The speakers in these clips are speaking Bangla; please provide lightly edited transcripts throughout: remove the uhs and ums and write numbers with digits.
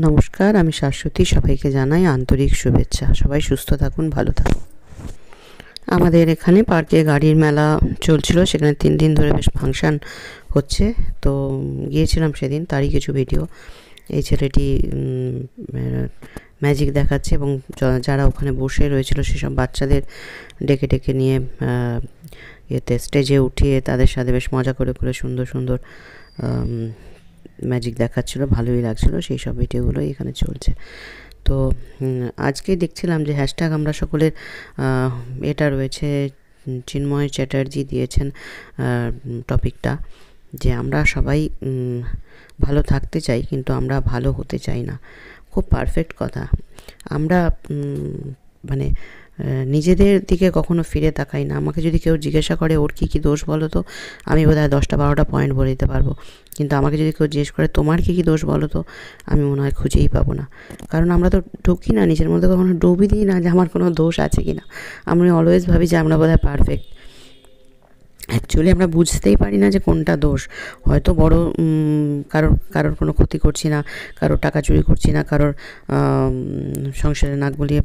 নমস্কার, আমি শাশ্বতী। সবাইকে জানাই আন্তরিক শুভেচ্ছা। সবাই সুস্থ থাকুন, ভালো থাকুন। আমাদের এখানে পার্কে গাড়ির মেলা চলছিল, সেখানে 3 দিন ধরে বেশ ফাংশান হচ্ছে। তো গিয়েছিলাম সেদিন, তারই কিছু ভিডিও। এই ছেলেটি ম্যাজিক দেখাচ্ছে এবং যারা ওখানে বসে রয়েছিল সেসব বাচ্চাদের ডেকে ডেকে নিয়ে স্টেজে উঠিয়ে তাদের সাথে বেশ মজা করে করে সুন্দর সুন্দর ম্যাজিক দেখাচ্ছিল, ভালোই লাগছিল। সেই সব ভিডিওগুলো এখানে চলছে। তো আজকে দেখছিলাম যে হ্যাশট্যাগ আমরা সকলের এটা রয়েছে, চিন্ময় চ্যাটার্জি দিয়েছেন টপিকটা, যে আমরা সবাই ভালো থাকতে চাই কিন্তু আমরা ভালো হতে চাই না। খুব পারফেক্ট কথা। আমরা মানে নিজেদের দিকে কখনো ফিরে তাকাই না। আমাকে যদি কেউ জিজ্ঞাসা করে ওর কী কী দোষ বলো তো, আমি বোধহয় 10টা-12টা পয়েন্ট বলে দিতে পারবো। কিন্তু আমাকে যদি কেউ জিজ্ঞেস করে তোমার কী কী দোষ বলো তো, আমি মনে হয় খুঁজেই পাবো না। কারণ আমরা তো ঢুকি না নিজের মধ্যে, কখনো ডুবই দিই না যে আমার কোনো দোষ আছে কি না। আমি অলওয়েজ ভাবি যে আমরা বোধহয় পারফেক্ট। অ্যাকচুয়ালি আমরা বুঝতেই পারি না যে কোনটা দোষ। হয়তো বড় কারোর কোনো ক্ষতি করছি না, কারোর টাকা চুরি করছি না, কারোর সংসারে নাক গলিয়ে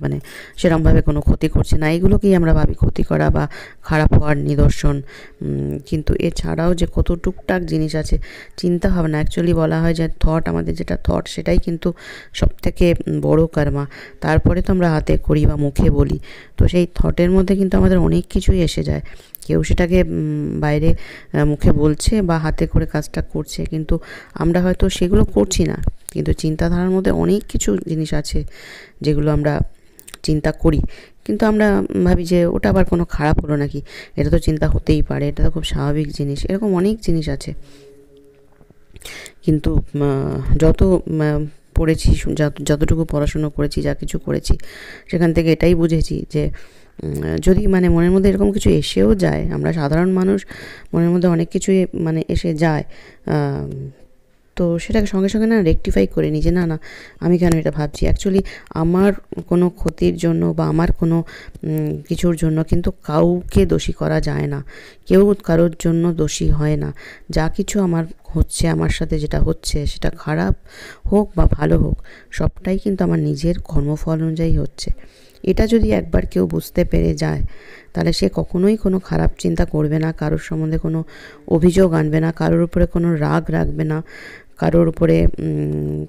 সেরকমভাবে কোনো ক্ষতি করছি না, এইগুলোকেই আমরা ভাবি ক্ষতি করা বা খারাপ হওয়ার নিদর্শন। কিন্তু এছাড়াও যে কত টুকটাক জিনিস আছে, চিন্তা ভাবনা। অ্যাকচুয়ালি বলা হয় যে থট, আমাদের যেটা থট সেটাই কিন্তু সবথেকে বড় কর্মা। তারপরে তো আমরা হাতে করি বা মুখে বলি। তো সেই থটের মধ্যে কিন্তু আমাদের অনেক কিছুই এসে যায়। কেউ সেটাকে বাইরে মুখে বলছে বা হাতে করে কাজটা করছে, কিন্তু আমরা হয়তো সেগুলো করছি না। কিন্তু চিন্তাধারার মধ্যে অনেক কিছু জিনিস আছে যেগুলো আমরা চিন্তা করি, কিন্তু আমরা ভাবি যে ওটা আবার কোনো খারাপ হলো নাকি, এটা তো চিন্তা হতেই পারে, এটা তো খুব স্বাভাবিক জিনিস। এরকম অনেক জিনিস আছে। কিন্তু যত পড়েছি, যতটুকু পড়াশুনো করেছি, যা কিছু করেছি, সেখান থেকে এটাই বুঝেছি যে যদি মনের মধ্যে এরকম কিছু এসেও যায়, আমরা সাধারণ মানুষ, মনের মধ্যে অনেক কিছুই এসে যায়, তো সেটাকে সঙ্গে সঙ্গে না রেকটিফাই করে নিই যে না না, আমি কেন এটা ভাবছি। অ্যাকচুয়ালি আমার কোনো ক্ষতির জন্য বা আমার কোনো কিছুর জন্য কিন্তু কাউকে দোষী করা যায় না। কেউ কারোর জন্য দোষী হয় না। যা কিছু আমার হচ্ছে, আমার সাথে যেটা হচ্ছে, সেটা খারাপ হোক বা ভালো হোক, সবটাই কিন্তু আমার নিজের কর্মফল অনুযায়ী হচ্ছে। এটা যদি একবার কেউ বুঝতে পেরে যায়, তাহলে সে কখনোই কোনো খারাপ চিন্তা করবে না, কারোর সম্বন্ধে কোনো অভিযোগ আনবে না, কারোর উপরে কোনো রাগ রাখবে না, কারোর উপরে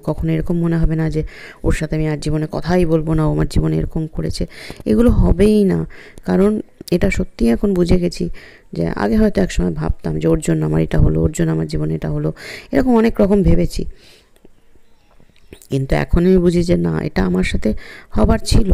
কখনো এরকম মনে হবে না যে ওর সাথে আমি আর জীবনে কথাই বলবো না, ও আমার জীবনে এরকম করেছে। এগুলো হবেই না। কারণ এটা সত্যিই এখন বুঝে গেছি যে আগে হয়তো একসময় ভাবতাম যে ওর জন্য আমার এটা হলো, ওর জন্য আমার জীবনে এটা হলো, এরকম অনেক রকম ভেবেছি। কিন্তু এখন আমি বুঝি যে না, এটা আমার সাথে হবার ছিল।